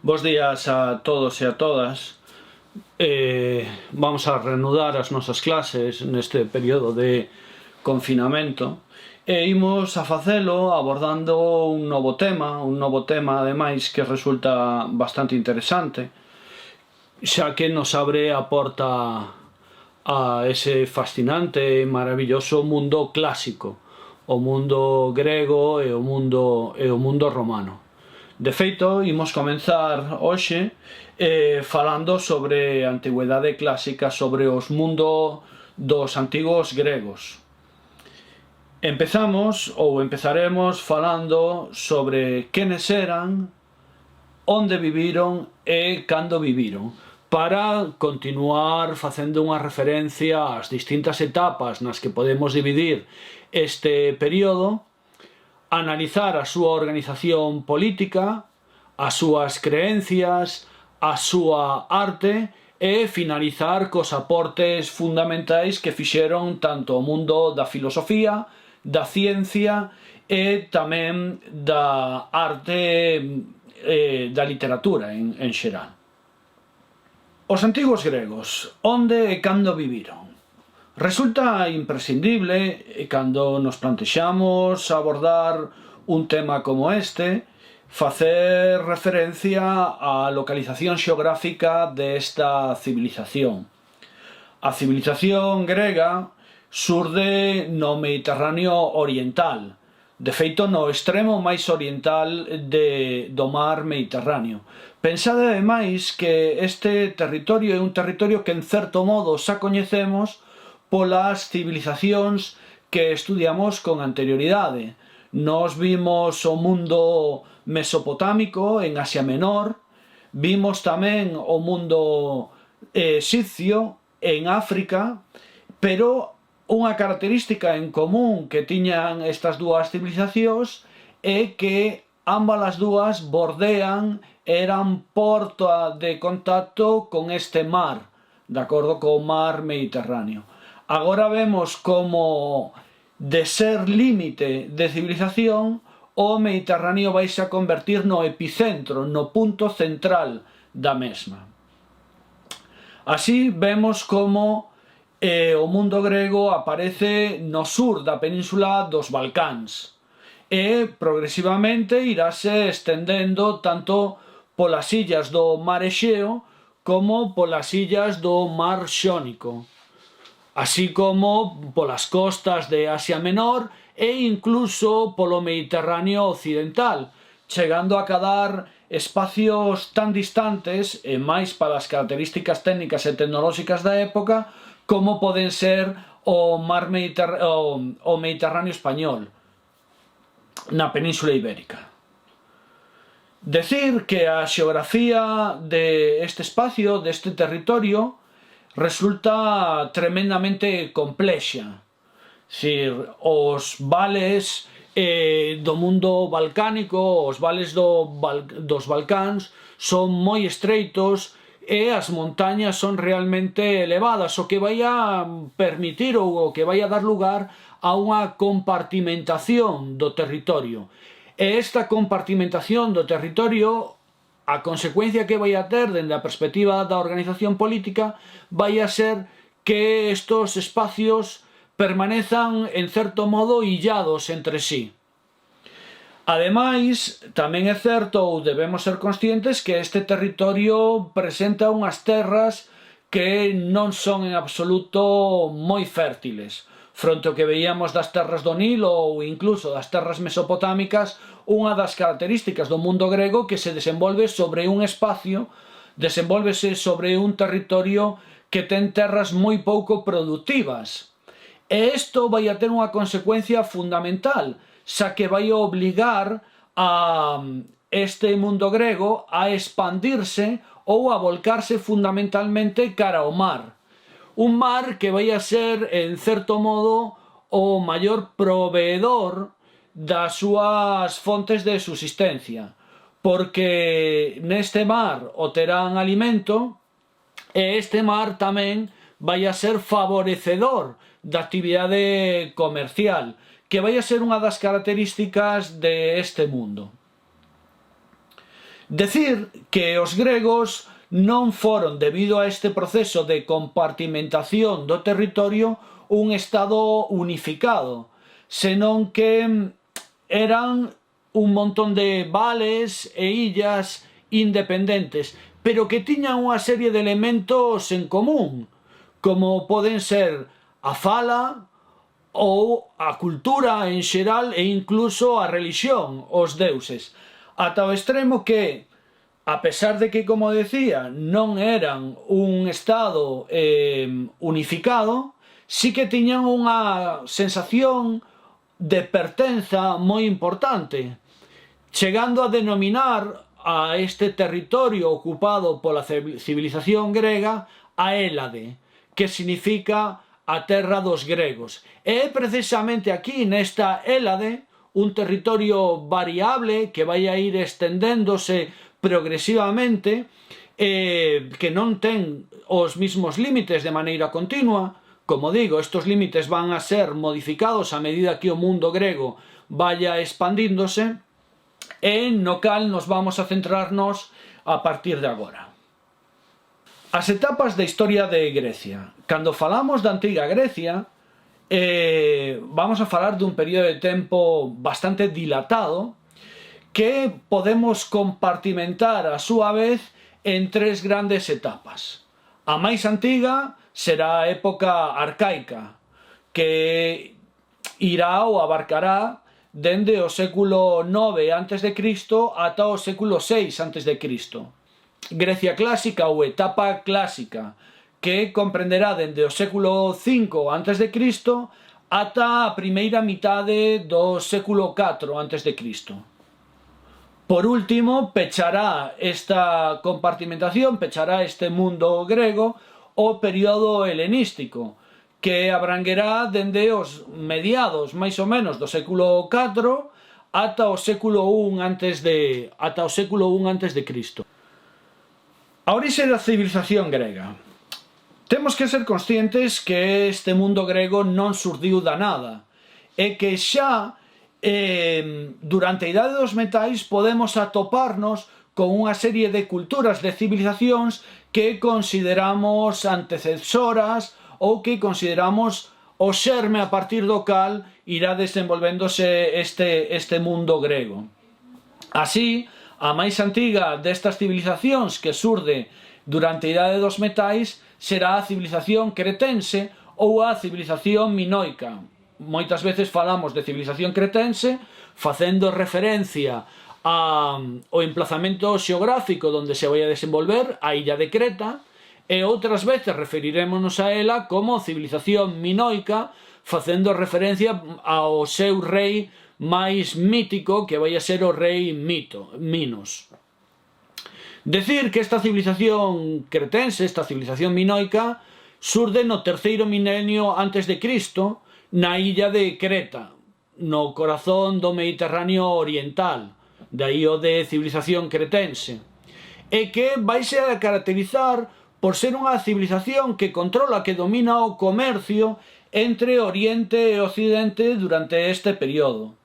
Bos días a todos e a todas. Vamos a reanudar as nosas clases neste período de confinamento e imos a facelo abordando un novo tema ademais que resulta bastante interesante, xa que nos abre a porta a ese fascinante e maravilloso mundo clásico, o mundo grego e o mundo romano. De feito, imos comenzar hoxe falando sobre a antigüedade clásica, sobre os mundos dos antigos gregos. Empezaremos falando sobre quenes eran, onde viviron e cando viviron, para continuar facendo unha referencia ás distintas etapas nas que podemos dividir este período, analizar a súa organización política, as súas creencias, a súa arte e finalizar cos aportes fundamentais que fixeron tanto o mundo da filosofía, da ciencia e tamén da arte da literatura en xeral. Os antigos gregos, onde e cando viviron? Resulta imprescindible, cando nos plantexamos abordar un tema como este, facer referencia á localización xeográfica desta civilización. A civilización grega xurde no Mediterráneo oriental, de feito no extremo máis oriental do mar Mediterráneo. Pensade ademais que este territorio é un territorio que en certo modo xa coñecemos polas civilizacións que estudiamos con anterioridade. Nos vimos o mundo mesopotámico en Asia Menor, vimos tamén o mundo exipcio en África, pero unha característica en común que tiñan estas dúas civilizacións é que ambas as dúas eran porta de contacto con este mar, de acordo co mar Mediterráneo. Agora vemos como, de ser límite de civilización, o Mediterráneo vaise a convertir no epicentro, no punto central da mesma. Así vemos como o mundo grego aparece no sur da península dos Balcáns e progresivamente irase estendendo tanto polas illas do mar Exeo como polas illas do mar Xónico, así como polas costas de Asia Menor e incluso polo Mediterráneo occidental, chegando a cadar espacios tan distantes e máis para as características técnicas e tecnolóxicas da época como poden ser o Mediterráneo español na Península Ibérica. Decir que a xeografía deste espacio, deste territorio, resulta tremendamente complexa. Os vales do mundo balcánico, os vales dos Balcáns, son moi estreitos e as montañas son realmente elevadas, o que vai a permitir ou o que vai a dar lugar a unha compartimentación do territorio. E esta compartimentación do territorio, a consecuencia que vai a ter dende a perspectiva da organización política, vai a ser que estos espacios permanezan en certo modo illados entre sí. Ademais, tamén é certo, ou debemos ser conscientes, que este territorio presenta unhas terras que non son en absoluto moi fértiles. Fronte ao que veíamos das terras do Nilo ou incluso das terras mesopotámicas, unha das características do mundo grego que se desenvolve sobre un espacio, desenvolvese sobre un territorio que ten terras moi pouco productivas. E isto vai a ter unha consecuencia fundamental, xa que vai obligar a este mundo grego a expandirse ou a volcarse fundamentalmente cara ao mar. Un mar que vai a ser, en certo modo, o maior proveedor das súas fontes de subsistencia, porque neste mar obterán alimento e este mar tamén vai a ser favorecedor da actividade comercial, que vai a ser unha das características deste mundo. Decir que os gregos non foron, debido a este proceso de compartimentación do territorio, un estado unificado, senón que eran un montón de vales e illas independentes, pero que tiñan unha serie de elementos en común, como poden ser a fala ou a cultura en xeral e incluso a religión, os deuses, ata o extremo que, a pesar de que, como decía, non eran un estado unificado, sí que tiñan unha sensación de pertenza moi importante, chegando a denominar a este territorio ocupado pola civilización grega a Hélade, que significa a terra dos gregos. E é precisamente aquí, nesta Hélade, un territorio variable que vai a ir estendéndose progresivamente, que non ten os mismos límites de maneira continua. Como digo, estos límites van a ser modificados a medida que o mundo grego vaya expandíndose, e no cal nos vamos a centrarnos a partir de agora. As etapas da historia de Grecia. Cando falamos da antiga Grecia, vamos a falar dun período de tempo bastante dilatado, que podemos compartimentar a súa vez en tres grandes etapas. A máis antiga será a época arcaica, que irá ou abarcará dende o século IX a.C. ata o século VI a.C. Grecia clásica ou etapa clásica, que comprenderá dende o século V a.C. ata a primeira mitade do século IV a.C. Por último, pechará esta compartimentación, pechará este mundo grego, o período helenístico, que abranguerá dende os mediados, máis ou menos, do século IV ata o século I a.C. A orixe da civilización grega. Temos que ser conscientes que este mundo grego non surdiu da nada, e que xa durante a Idade dos Metais podemos atoparnos con unha serie de culturas, de civilizacións que consideramos antecesoras ou que consideramos o xerme a partir do cal irá desenvolvéndose este mundo grego. Así, a máis antiga destas civilizacións que surde durante a Idade dos Metais será a civilización cretense ou a civilización minoica. Moitas veces falamos de civilización cretense facendo referencia ao emplazamento xeográfico onde se vai a desenvolver a illa de Creta, e outras veces referirémonos a ela como civilización minoica facendo referencia ao seu rei máis mítico, que vai a ser o rei Minos. Decir que esta civilización cretense, esta civilización minoica, surde no terceiro milenio antes de Cristo, na illa de Creta, no corazón do Mediterráneo oriental, daí o de civilización cretense, e que vaise a caracterizar por ser unha civilización que controla, que domina o comercio entre Oriente e Occidente durante este período.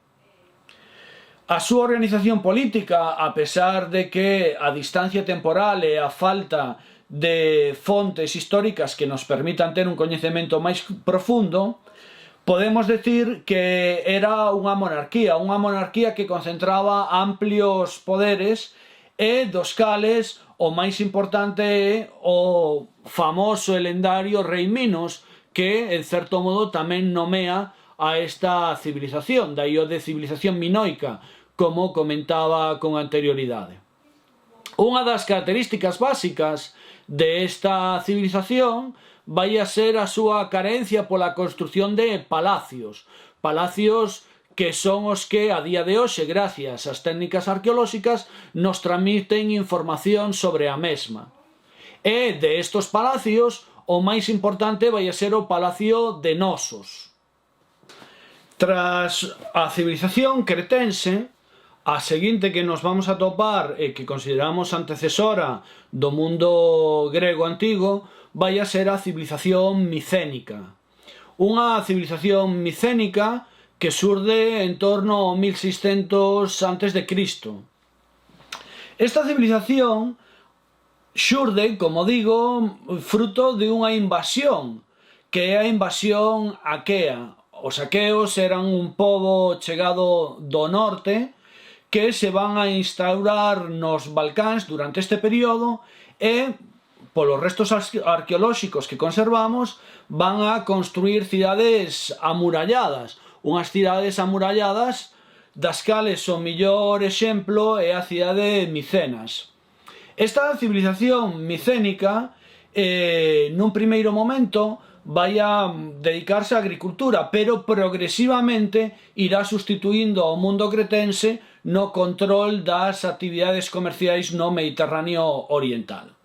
A súa organización política, a pesar de que a distancia temporal e a falta de fontes históricas que nos permitan ter un coñecemento máis profundo, podemos decir que era unha monarquía que concentraba amplios poderes e dos cales o máis importante é o famoso e lendario rei Minos, que en certo modo tamén nomea a esta civilización, daí o de civilización minoica, como comentaba con anterioridade. Unha das características básicas desta civilización vai a ser a súa carencia pola construción de palacios que son os que a día de hoxe, gracias ás técnicas arqueolóxicas, nos transmiten información sobre a mesma. E de estos palacios, o máis importante vai a ser o Palacio de Nosos. Tras a civilización cretense, a seguinte que nos vamos a topar e que consideramos antecesora do mundo grego antigo vai a ser a civilización micénica. Unha civilización micénica que surde en torno ao 1600 a.C. Esta civilización xurde, como digo, fruto de unha invasión, que é a invasión aquea. Os aqueos eran un pobo chegado do norte que se van a instaurar nos Balcáns durante este período e, polos restos arqueolóxicos que conservamos, van a construir cidades amuralladas. Unhas cidades amuralladas das cales o mellor exemplo é a cidade de Micenas. Esta civilización micénica, nun primeiro momento, vai a dedicarse á agricultura, pero progresivamente irá sustituindo ao mundo cretense no control das actividades comerciais no Mediterráneo oriental.